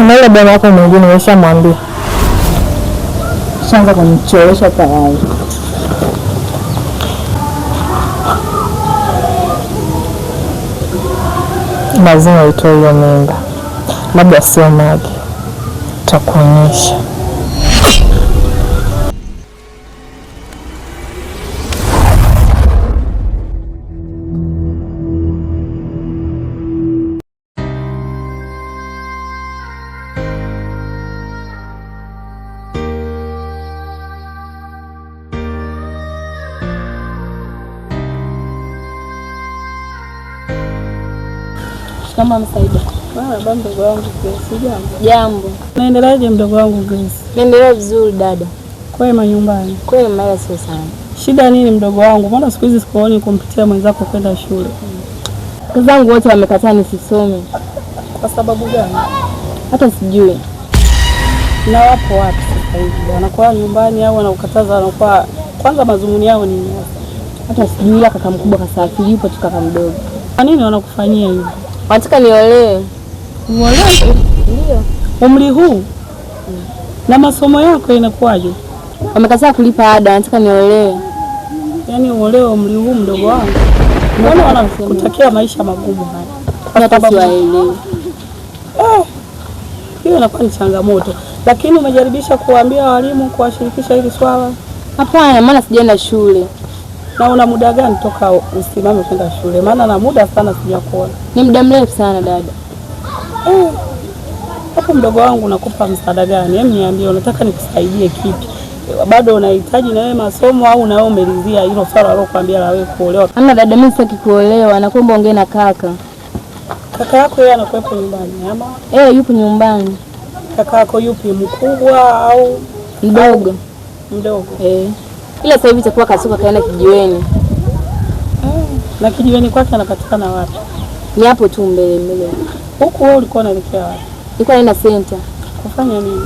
Na yule bwana wako mwingine umeshamwambia? Shanza kunichoresha tayari. Lazima uitoe hiyo mimba. Labda sio Magi. Takuonyesha. Kama Msaida. Baba mdogo wangu Grace, jambo. Jambo. Naendeleaje mdogo wangu Grace? Naendelea vizuri dada. Kwema nyumbani? Kwema sio sana. Shida nini mdogo wangu? Mbona siku hizi sikuoni kumpitia mwenzako kwenda shule? Ndugu zangu wote wamekataa nisisome. Kwa sababu gani? Hata sijui. Na wapo wapi sasa hivi? Wanakuwa nyumbani au wanaukataza wanakuwa kwanza mazumuni yao ni nini? Hata sijui, ila kaka mkubwa kasafiri, yupo tu kaka mdogo. Kwa nini wanakufanyia hivyo? Wanataka niolewe. Uolewe? Ndio. Umri huu? Na masomo yako inakuwaje? Wamekataa kulipa ada, wanataka niolewe. Yaani uolewe umri huu mdogo wangu? Mbona wanakutakia maisha magumu haya? Hata siwaelewi. Hiyo inakuwa ni changamoto. Lakini umejaribisha kuambia walimu kuwashirikisha hili swala? Hapana, maana sijaenda shule. Na una muda gani toka usimame kwenda shule? Maana na muda sana sijakuona. Ni muda mrefu sana dada. Hapo mdogo wangu nakupa msaada gani? Hebu niambie unataka nikusaidie kipi? Bado unahitaji na wewe masomo au na wewe umelizia hilo swala alilokuambia la wewe kuolewa? Ana dada, mimi sitaki kuolewa, nakuomba ongee na kaka. Kaka yako yeye anakuwepo nyumbani ama? Yupo nyumbani. Kaka yako yupi, mkubwa au mdogo? Mdogo. Ila sasa hivi itakuwa kasuka kaenda kijiweni. Na kijiweni kwake anapatikana wapi? Ni hapo tu mbele. Huko wewe ulikuwa unaelekea wapi? Nilikuwa naenda center. Kufanya nini?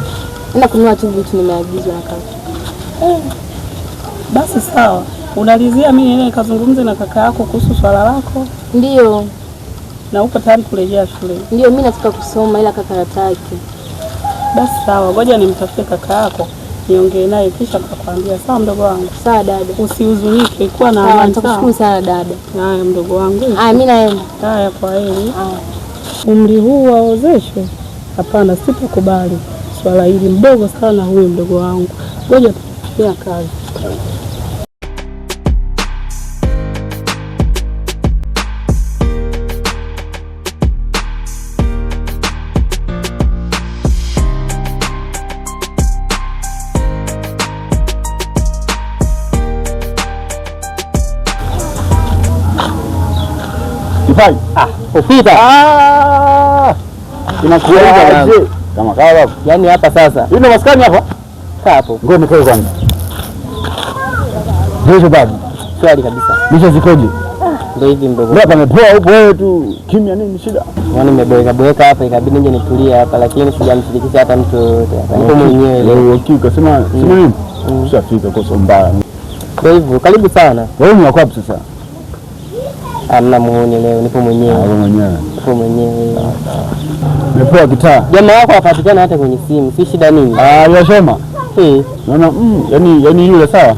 Naenda kununua tu vitu nimeagizwa na kaka. Basi sawa. Unalizia mimi nene nikazungumze na kaka yako kuhusu swala lako? Ndio. Na uko tayari kurejea shule? Ndio, mimi nataka kusoma ila kaka hataki. Basi sawa, ngoja nimtafute kaka yako. Niongee naye kisha nitakwambia. Sawa mdogo wangu? Sawa dada. Usihuzunike, kuwa na amani. Nitakushukuru sana dada. Haya mdogo wangu. Mimi naenda. Haya, kwa heri. Umri huu waozeshwe? Hapana, sitakubali swala hili. Mdogo sana huyu mdogo wangu. Ngoja tufikie kazi. Kifai. Ufika. Inakuaje? Kama kawa babu. Yaani hapa sasa. Hii ndo maskani hapa? Kaa hapo. Ngoja nikae kwanza. Ndio babu. Swali kabisa. Nisha zikoje? Ndio hivi mdogo. Ndio pamepoa upo wewe tu. Kimya nini shida? Yaani nimeboeka hapa ikabidi nje nitulie hapa lakini sijamshirikisha hata mtu yote. Niko mwenyewe. Wewe hakika sema nini? Ushafika kwa sababu mbaya. Ndio hivyo. Karibu sana. Wewe ni wapi sasa? Amna muone leo, nipo mwenyewe. Wewe mwenyewe. Nipo mwenyewe. Nimepoa kitaa. Jamaa wako hapatikana hata kwenye simu. Si shida nini? Yasema. Naona yani yule sawa.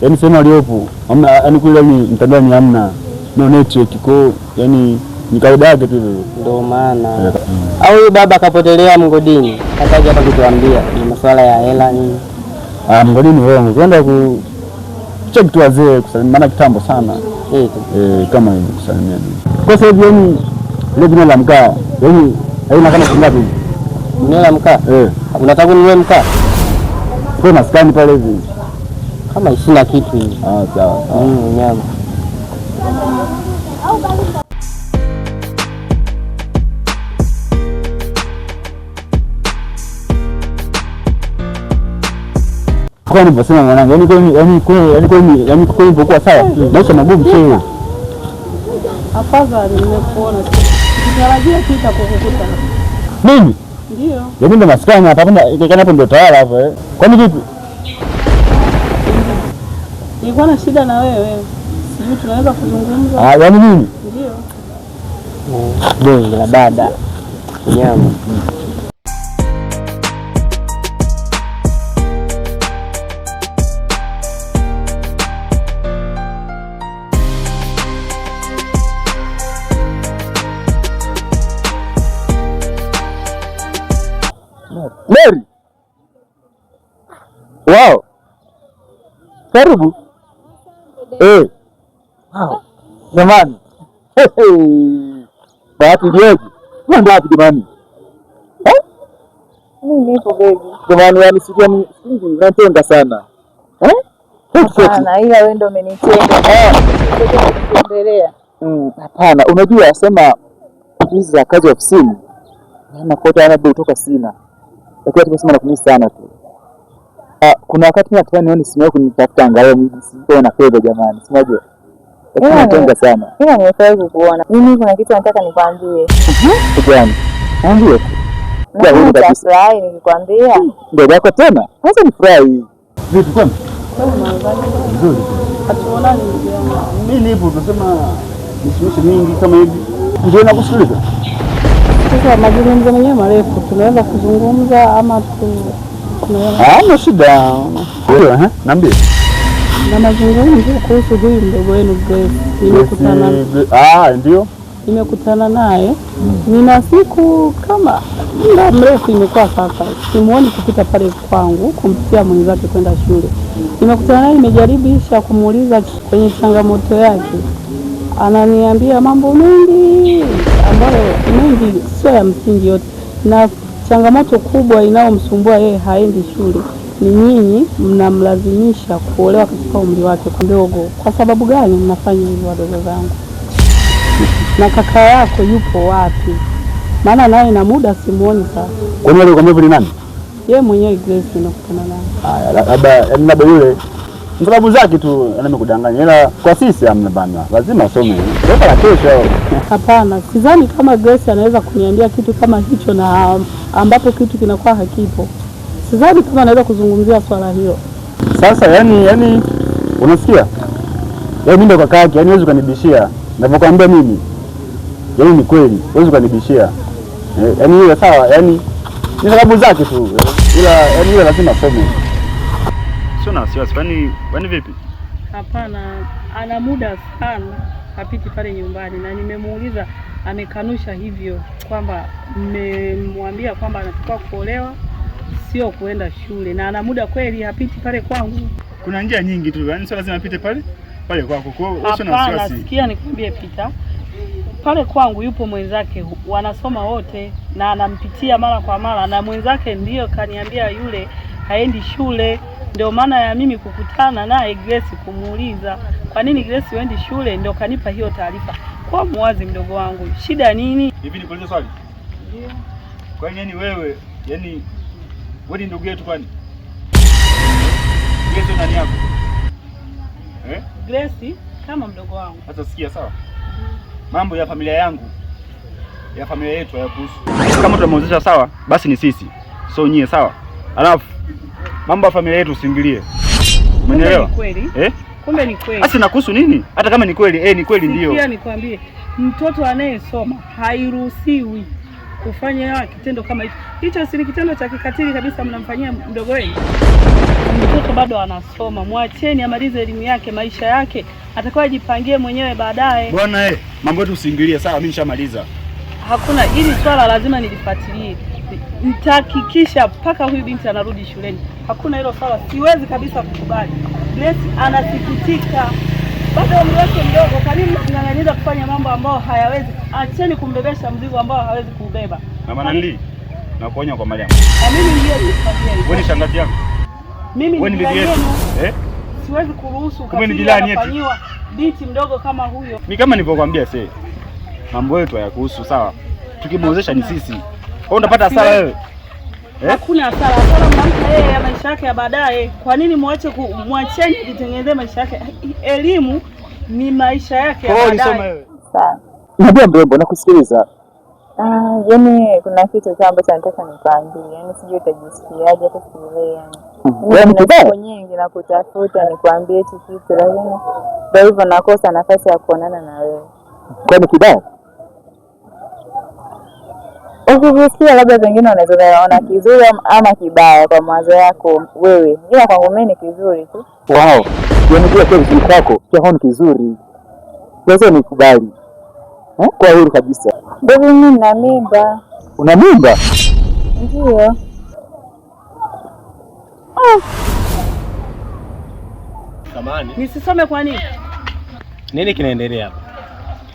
Yaani sema aliyopo. Hamna yani kule ni mtandani hamna. No network iko yani ni kawaida yake tu hivyo. Ndio maana. Au baba kapotelea mgodini. Hataje hata kutuambia ni masuala ya hela nini. Mgodini wewe kwenda ku check tu wazee kusalimiana kitambo sana. Kama hivi kusalimiana. Kwa sababu yani ile jina la mkaa yani haina kama kingapi? Jina la mkaa? Unataka kununua mkaa? Kwa maskani pale hivi. Kama 20 kitu hivi. Sawa. Nyama. Kwa nini unasema mwanangu? Yani kwa kwa sawa. Maisha magumu sio. Afadhali nimekuona. Sitarajia kita kukukuta. Mimi? Ndio. Yaani ndo maskani hapa kana hapo ndio tawala hapo Kwani vipi? Nilikuwa na shida na wewe. Sijui tunaweza kuzungumza. Yaani mimi? Ndio. Ndio la dada. Nyama. Mary. Wow. Karibu. Wow. Jamani. Bahati jeje. Ndio wapi jamani? Mimi nipo baby. Jamani, yani sikia napenda sana. Hapana, ila wewe ndio umenitenga. Endelea. Hapana, unajua sema hizi za kazi ofisini na kota labda kutoka sina. Lakini tumesema na kunisa sana tu. Kuna wakati nataka nione simu yako nitafuta angalau mimi sio na fedha jamani. Unajua? Napenda sana. Ila nimefurahi kukuona. Mimi kuna kitu nataka nikwambie. Kijana. Niambie. Nitafurahi nikikwambia. Ndio yako tena? Sasa ni furahi. Vipi kwani? Nzuri. Hatuonani ndugu yangu. Mimi nipo tunasema mishimishi mingi kama hivi. Ndio nakusikiliza. Sasa mazungumzo yenyewe marefu, tunaweza kuzungumza ama Hamna shida. Ndio, niambie. Na mazungumzo kuhusu huyu mdogo wenu Grace. Nimekutana naye. Nina siku kama muda mrefu imekuwa sasa. Simuoni kupita pale kwangu kumpitia mwenzake kwenda shule. Nimekutana naye, nimejaribisha kumuuliza kwenye changamoto yake. Ananiambia mambo mengi ambayo mengi sio ya msingi yote, na changamoto kubwa inayomsumbua yeye haendi shule ni nyinyi mnamlazimisha kuolewa katika umri wake mdogo. Kwa sababu gani mnafanya hivyo wadogo zangu? Na kaka yako yupo wapi? Maana naye na muda simuoni sasa. Kwa nini alikwambia ni nani? Yeye mwenyewe Grace ninakutana naye. Labda yule sababu zake tu anamekudanganya, ila kwa sisi hamna bana, lazima asome. Ndio la kesho. Hapana, sidhani kama Grace anaweza kuniambia kitu kama hicho, na ambapo kitu kinakuwa hakipo. Sidhani kama anaweza kuzungumzia swala hilo. Sasa yani unasikia? Mimi ndo kaka yake, huwezi kanibishia. Ninapokuambia mimi ni kweli, huwezi kanibishia. Hiyo sawa, ni sababu zake tu. Ila lazima asome. Sio na wasiwasi, kwani vipi? Hapana, ana muda sana hapiti pale nyumbani, na nimemuuliza amekanusha hivyo, kwamba mmemwambia kwamba anataka kuolewa sio kuenda shule, na ana muda kweli hapiti pale kwangu. Kuna njia nyingi tu, sio lazima apite pale kwako. Kwa hiyo usio na wasiwasi. Hapana, sikia nikwambie, pita pale kwangu, yupo mwenzake wanasoma wote na anampitia mara kwa mara, na mwenzake ndio kaniambia yule haendi shule. Ndio maana ya mimi kukutana naye Grace kumuuliza kwa nini Grace haendi shule, ndio kanipa hiyo taarifa. Kwa muwazi mdogo wangu, shida nini? Hivi nikuulize swali? Ndio. Kwa nini wewe wewe ndugu yetu kwani? Grace nani yako? Grace kama mdogo wangu. Hata sikia sawa? Mambo ya familia yangu, ya familia yetu hayakuhusu. Kama tunamwozesha sawa, basi ni sisi. So nyie sawa? Alafu mambo ya familia yetu usiingilie. Umeelewa? Kweli? Kumbe ni kweli. Basi nakuhusu nini? Hata kama ni kweli, ni kweli ndio. Sikia nikwambie, mtoto anayesoma hairuhusiwi kufanya kitendo kama hicho. Hicho si kitendo cha kikatili kabisa mnamfanyia mdogo wenu. Mtoto bado anasoma, mwacheni amalize elimu yake, maisha yake atakuwa ajipangie mwenyewe baadaye. Bwana mambo yetu usiingilie, sawa? Mimi nishamaliza. Hakuna, hili swala lazima nilifuatilie. Nitahakikisha mpaka huyu binti anarudi shuleni. Hakuna hilo swala, siwezi kabisa kukubali. Grace anasikitika. Bado umri wake mdogo, kwa nini mnang'ang'aniza kufanya mambo ambayo hayawezi? Acheni kumbebesha mzigo ambao hawezi kubeba. Na maana nili na kuonya kwa Mariam. Na mimi ndio nilikwambia hivyo. Wewe ni shangazi yangu. Mimi ni bibi yetu. Siwezi kuruhusu kufanywa binti mdogo kama huyo. Mimi kama nilivyokuambia mambo yetu hayakuhusu, sawa? Tukimwozesha ni sisi. Kwa unapata hasara wewe. Hakuna hasara. Hasara mnampa yeye ya maisha yake ya baadaye. Kwa nini mwacheni jitengenezee maisha yake? Elimu ni maisha yake ya baadaye. Sawa. Ndio mrembo, nakusikiliza. Kuna kitu ambacho nataka nikwambie. Sijui utajisikiaje, hata sielewi Siku nyingi na kutafuta nikwambie hichi kitu, lakini ndio hivyo nakosa nafasi ya kuonana na wewe. Kwa nini kibao? Ukisikia labda pengine unaweza kuona kizuri ama kibaya kwa mawazo yako wewe. Ila kwangu mimi ni kizuri tu. Wow. Unajua kwa vizuri kwako, kwa ni kizuri. Lazima nikubali. Kwa huru kabisa. Ndio mimi nina mimba. Una mimba? Ndio. Samahani. Nisisome kwa nini? Nini kinaendelea hapa?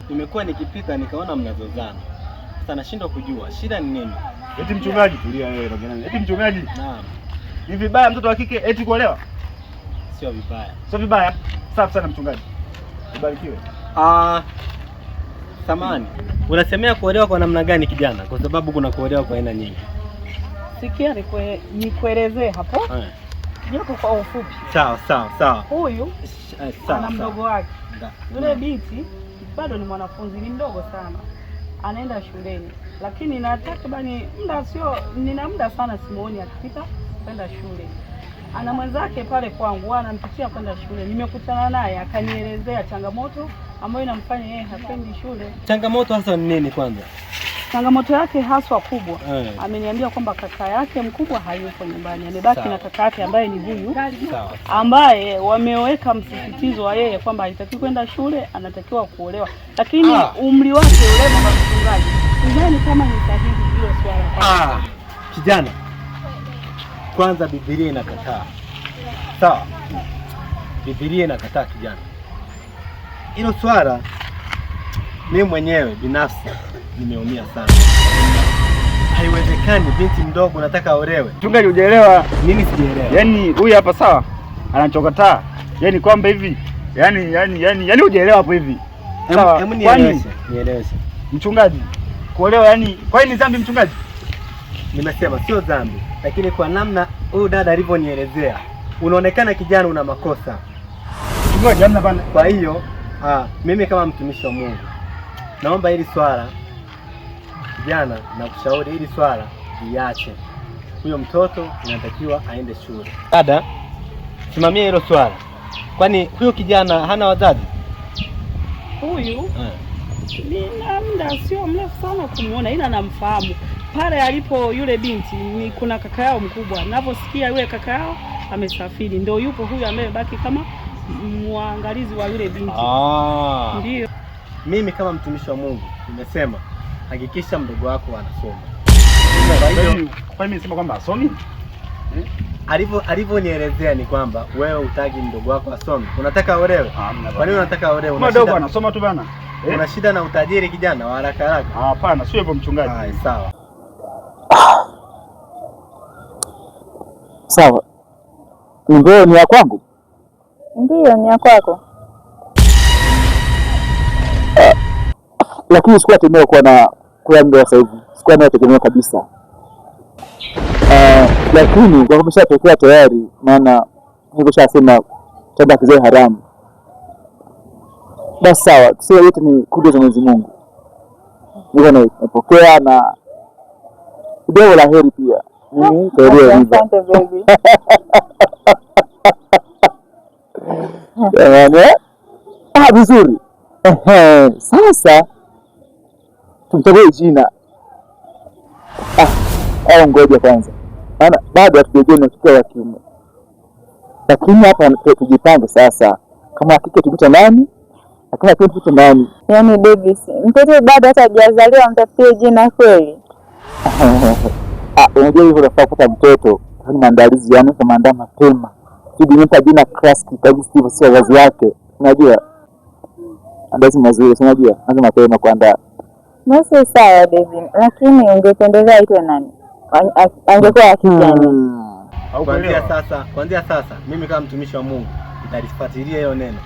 Nimekuwa nikipita nikaona mnazozana. Sasa nashindwa kujua shida ni nini. Eti mchungaji, tulia wewe rogenani. Eti mchungaji. Naam. Ni vibaya mtoto wa kike eti kuolewa? Sio vibaya. Sio vibaya. Safi sana mchungaji. Ubarikiwe. Samahani. Unasemea kuolewa kwa namna gani kijana? Kwa sababu kuna kuolewa kwa aina nyingi. Sikia nikuelezee hapo. Japo kwa ufupi. Sawa. Huyu ana mdogo wake. Yule Mm. binti bado ni mwanafunzi, ni mdogo sana. Anaenda shuleni. Lakini na takribani nina muda sana simuoni akipita kwenda shule. Ana mwenzake pale kwangu anampitia kwenda shule. Nimekutana naye akanielezea changamoto ambayo inamfanya yeye hapendi shule. Changamoto hasa ni nini kwanza? Changamoto yake haswa kubwa, ameniambia kwamba kaka yake mkubwa hayupo nyumbani, amebaki na kaka yake ambaye ni huyu, ambaye wameweka msisitizo wa yeye kwamba haitakiwi kwenda shule, anatakiwa kuolewa, lakini umri wake ule baba mchungaji, sidhani kama ni sahihi hilo swala. Kijana, kwanza Biblia inakataa. Sawa, Biblia inakataa kijana. Hilo swala mimi mwenyewe binafsi nimeumia sana. Haiwezekani binti mdogo nataka aolewe. Mchungaji hujaelewa. Nini sijaelewa? Yaani huyu hapa sawa anachokataa. Yaani kwamba hivi. Yaani hujaelewa hapo hivi. Sawa. Kwani nieleweshe. Mchungaji kuolewa yani kwa nini dhambi mchungaji? Nimesema sio dhambi, lakini kwa namna huyu dada alivyonielezea unaonekana kijana una makosa. Mchungaji hamna bana. Kwa hiyo mimi kama mtumishi wa Mungu naomba hili swala kijana, na kushauri hili swala iache. Huyo mtoto inatakiwa aende shule. Dada, simamia hilo swala. Kwani huyo kijana hana wazazi? Huyu nina muda sio mrefu sana kumuona, ila namfahamu. Pale alipo yule binti ni kuna kaka yao mkubwa. Ninaposikia yule kaka yao amesafiri, ndio yupo huyu ambaye baki kama muangalizi wa yule binti. Ndio. Mimi kama mtumishi wa Mungu nimesema hakikisha mdogo wako anasoma. Kwa nini nisema kwamba asomi? Alivyonielezea ni kwamba wewe utaki mdogo wako asome. Unataka aolewe? Kwa nini unataka aolewe? Mdogo anasoma tu bana. Una shida na utajiri kijana wa haraka haraka? Hapana, sio hivyo mchungaji. Sawa. Sawa. Ndio ni ya kwangu? Ndio, ni ya kwako. Lakini sikuwa tegemea kuwa na muda sasa hivi. Sikuwa nategemea kabisa. Lakini kwa kumeshatokea tayari, maana nimeshasema tenda kizee haramu. Basi sawa, sio yote ni kudra za Mwenyezi Mungu. Ndio napokea na kidogo la heri pia. Asante baby. Vizuri. Sasa tumchague jina. Au ngoja kwanza. Maana bado hatujajua ni mtoto wa kiume. Lakini hapa tujipange sasa. Kama hakika tupita nani? Hakuna kitu tupita nani? Yaani baby, mtoto bado hata hajazaliwa mtafutie jina kweli? Unajua hivyo unafaa kupata mtoto. Ni maandalizi yani kama andaa mapema. Ili nimpa jina classic kabisa hivyo sio wazi yake. Unajua? Andazi mazuri, unajua? Anza mapema kuandaa. Basi sawa David, lakini ungependelea aitwe nani? Angekuwa akijani. Kuanzia sasa mimi kama mtumishi wa Mungu nitalifuatilia hilo neno.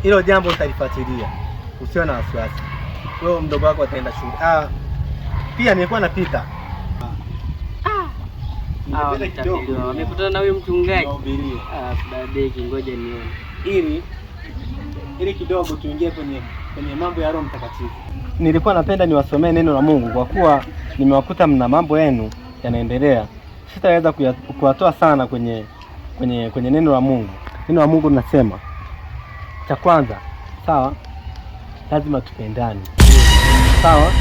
Hilo jambo nitalifuatilia. Usiwe na wasiwasi. Wewe mdogo wako ataenda shule. Pia nilikuwa napita. Wamekutana na huyu mchungaji. Dadeki, ngoja nione. Ili kidogo tuingie kwenye mambo ya Roho Mtakatifu. Nilikuwa napenda niwasomee neno la Mungu kwa kuwa nimewakuta mna mambo yenu yanaendelea. Sitaweza kuwatoa sana kwenye neno la Mungu. Neno la Mungu linasema cha kwanza, sawa? Lazima tupendane. Sawa?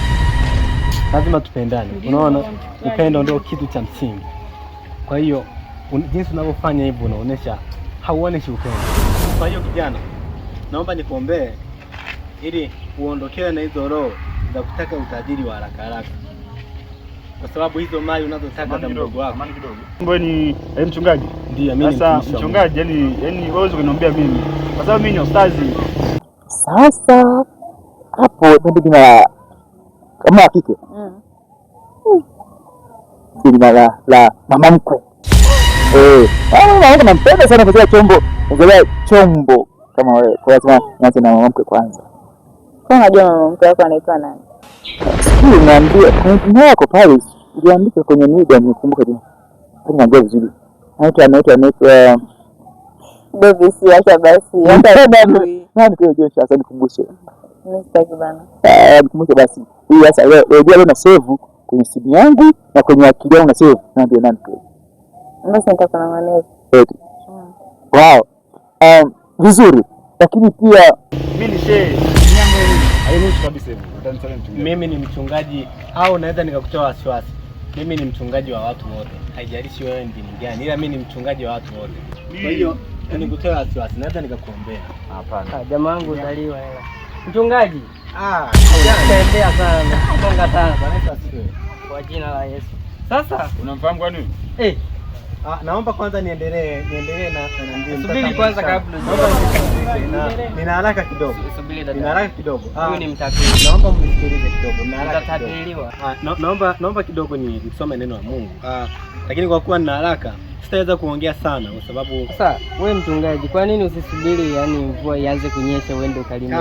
Lazima tupendane. Unaona? Upendo ndio kitu cha msingi. Kwa hiyo jinsi unavyofanya hivyo unaonesha hauoneshi upendo. Kwa hiyo kijana, naomba nikuombee ili uondokewe na hizo roho za kutaka utajiri wa haraka haraka. kwa sababu hizo mali unazotaka za mdogo wako. Amani kidogo. Wewe ni mchungaji? Ndio, mimi ni sasa mchungaji. Yani wewe kuniambia mimi kwa sababu mimi ni ustazi. Sasa hapo ndio jina kama hakika. Jina la mama mkwe. Nampenda sana kwa chombo. Ungeelewa chombo kama wewe. Kwa lazima nianze na mama mkwe kwanza. Kwa unajua mama mkwe wako anaitwa nani? Sijui, niambie kwenye jina lako pale. Uliandika kwenye media, nikumbuka jina. Niambie vizuri. Anaitwa Baby, si acha basi. Hata nani kwa hiyo sasa nikumbushe. mimi sitaki bana. Nikumbushe basi. Hii sasa leo na save kwenye simu yangu na kwenye akili yangu na save. Niambie nani kwa. Basi nitakuwa maneno. Wow. Vizuri. Lakini pia mimi ni shehe. Nyambo hairuhusu kabisa hivyo. Utanisema mchungaji. Mimi ni mchungaji au naweza nikakutoa wasiwasi. Mimi ni mchungaji wa watu wote. Haijalishi wewe ni dini gani, ila mimi ni mchungaji wa watu wote. Kwa hiyo nikutoa wasiwasi, naweza nikakuombea. Hapana. Jamaa wangu utaliwa hela. Mchungaji. Tembea sana. Songa sana. Bwana asifiwe. Kwa jina la Yesu. Sasa unamfahamu kwa nini? Naomba kwanza niendelee na subiri kwanza kabla. Nina haraka kidogo. Subiri dada. Nina haraka kidogo. Huyu ni mtafiti. Naomba mnisikilize kidogo. Nina haraka kidogo. Naomba kidogo nisome neno la Mungu. Lakini kwa kuwa nina haraka sitaweza kuongea sana kwa sababu sasa wewe mchungaji, kwa nini usisubiri yani mvua ianze kunyesha uende ukalime?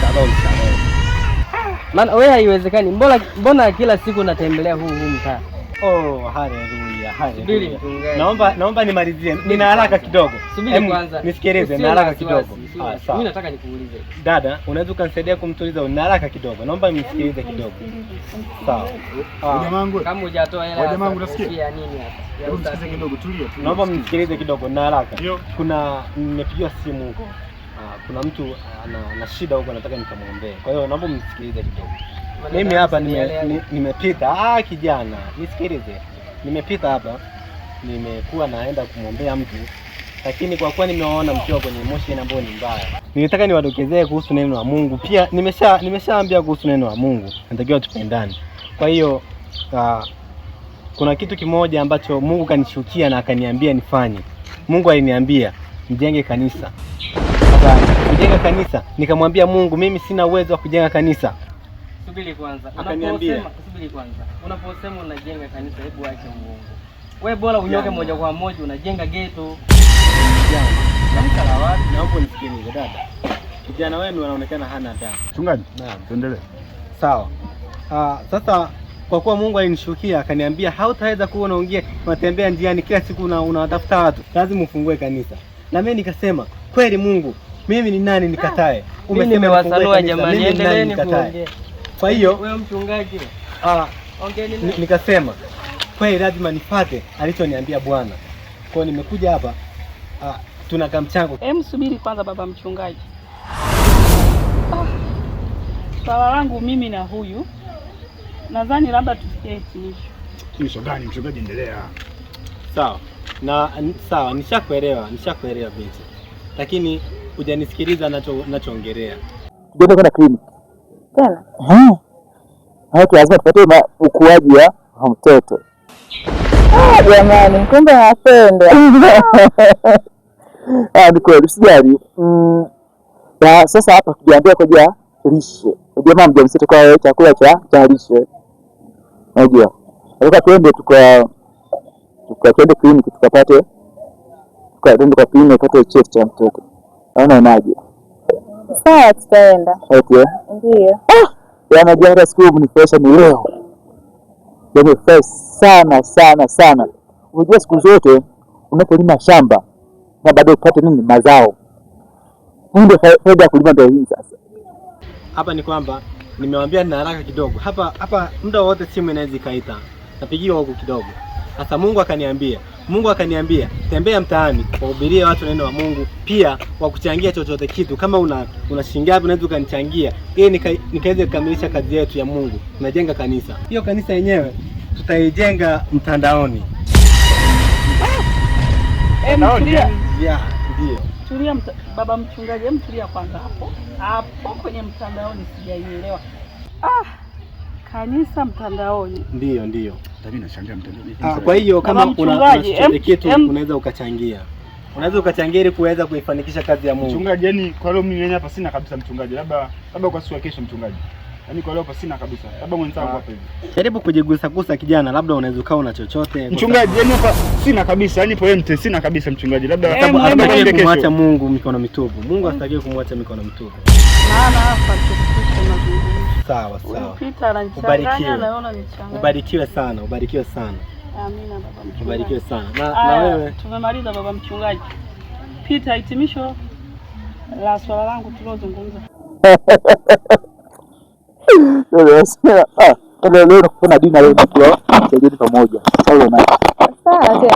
Shalom. Maana wewe haiwezekani. Mbona kila siku natembelea huu mtaa? Haleluya. Naomba nimalizie. Nina haraka kidogo. Subiri kwanza. Nisikilize, nina haraka kidogo. Mimi nataka nikuulize. Dada, unaweza kunisaidia kumtuliza? Nina haraka kidogo. Naomba nisikilize kidogo. Sawa. Kama hujatoa hela. Jamaa wangu unasikia nini hapa? Usikize kidogo, tulia. Naomba mnisikilize kidogo, nina haraka. Nimepigiwa simu huko. Kuna mtu ana shida huko, nataka nikamwombee. Kwa hiyo naomba mnisikilize kidogo. Mimi hapa nimepita. Kijana, nisikilize. Nimepita hapa, nimekuwa naenda kumwombea mtu, lakini kwa kuwa nimeona mkiwa kwenye emotion ambayo ni mbaya, nilitaka niwadokezee kuhusu neno la Mungu. Pia nimeshaambia kuhusu neno la Mungu, natakiwa tupendane. Kwa hiyo kuna kitu kimoja ambacho Mungu kanishukia na akaniambia nifanye. Mungu aliniambia nijenge kanisa. Sasa kujenga kanisa, nikamwambia Mungu, mimi sina uwezo wa kujenga kanisa. Subiri kwanza. Akaniambia, subiri kwanza. Unaposema unajenga kanisa, hebu acha uongo. Wewe bora unyoke moja kwa moja unajenga ghetto. Kanisa la wapi? Naomba nisikilize dada. Kijana wenu anaonekana hana adabu. Mchungaji, naam. Tuendelee. Sawa. Sasa kwa kuwa Mungu alinishukia akaniambia hautaweza kuwa unaongea unatembea njiani kila siku unawatafuta watu. Lazima ufungue kanisa. Na mimi nikasema, kweli Mungu, mimi ni nani nikatae? Umesema nifungue jamani, endeleeni kuongea. Kwa hiyo wewe mchungaji, ongeeni. Nikasema kweli lazima nipate alichoniambia Bwana. Kwa hiyo nimekuja hapa, tuna kamchango. Subiri kwanza baba mchungaji. Swala langu mimi na huyu nadhani labda tufikie hitimisho. Hitimisho gani mchungaji? Endelea. Sawa, nishakuelewa binti. Lakini hujanisikiliza nachoongelea. Ndio kwenda kliniki. Tena? Lazima tupate ukuaji wa mtoto. Jamani, kumbe napenda. Ni kweli, usijali. Sasa hapa tujiandae kwa lishe. Unajua mama mjamzito kwa chakula cha lishe. Unajua. Nataka twende tukapate kliniki tukapate cheti cha mtoto. Naona unaje? Sawa, tutaenda. Okay. Ndio. Unajua siku ni pesa ni leo. Yaani fresh sana. Unajua siku zote unapolima shamba na baadaye upate nini mazao. Ndio faida ya kulima ndio hii sasa. Hapa ni kwamba nimewambia nina haraka kidogo. Hapa muda wote simu inaweza ikaita. Napigiwa huko kidogo. Sasa Mungu akaniambia tembea mtaani, wahubirie watu neno la Mungu, pia wakuchangia chochote kitu. Kama una shilingi ngapi unaweza ukanichangia ili nikaweze kukamilisha kazi yetu ya Mungu. Tunajenga kanisa. Hiyo kanisa yenyewe tutaijenga mtandaoni. Ndio. Tulia baba mchungaji, tulia kwanza hapo kwenye mtandaoni sijaielewa. Kanisa mtandaoni. Ndio. Mimi nashangaa mtandaoni. Kwa hiyo kama una kitu unaweza ukachangia. Unaweza ukachangia ili kuweza kuifanikisha kazi ya Mungu. Mchungaji, yani kwa leo mimi hapa sina kabisa mchungaji. Labda kwa siku ya kesho mchungaji. Yaani kwa leo hapa sina kabisa. Labda mwenzangu hapa hivi. Jaribu kujigusa kijana, labda unaweza ukawa na chochote. Mchungaji, yani hapa sina kabisa. Yani po empty sina kabisa mchungaji. Labda kumwacha Mungu mikono mitupu. Mungu hastaki kumwacha mikono mitupu. Maana hapa tusikie mazungumzo. Sawa. Pita ananichanganya naona nichanganya. Ubarikiwe sana. Amina baba mchungaji. Ubarikiwe sana. Na wewe tumemaliza baba mchungaji. Pita hitimisho la swala langu tulozungumza. Leo kuna dini leo ndio tujeni pamoja. Sawa na. Sawa tena.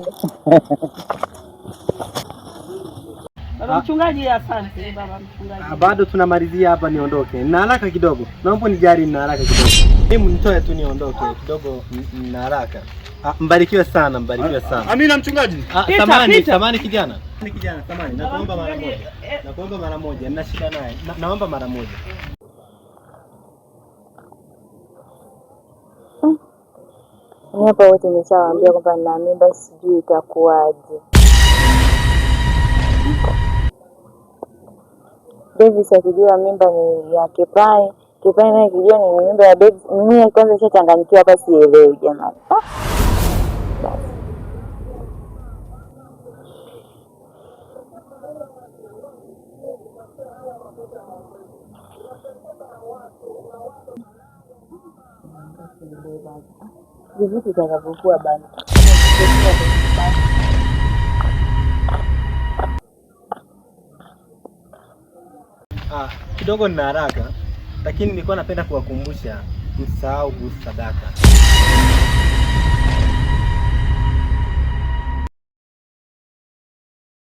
Baba mchungaji, asante baba mchungaji. Bado tunamalizia hapa, niondoke. Nina haraka kidogo. Naomba nijari, nina haraka kidogo. Mimi nitoe tu niondoke kidogo, nina haraka. Mbarikiwe sana. Amina mchungaji. Samani kijana. Samani. Nakuomba mara moja. Nina shida naye. Naomba mara moja. Hapa wote nimeshawaambia kwamba nina mimba, sijui itakuwaje. Davis akijua mimba ni ya Kipai naye akijua ni mimba ya Davis. Mimi kwanza nishachanganyikiwa hapa, sielewi jamani. Vipi tutakavyokuwa bana. Kidogo nina haraka, lakini nilikuwa napenda kuwakumbusha msahau kuhusu sadaka.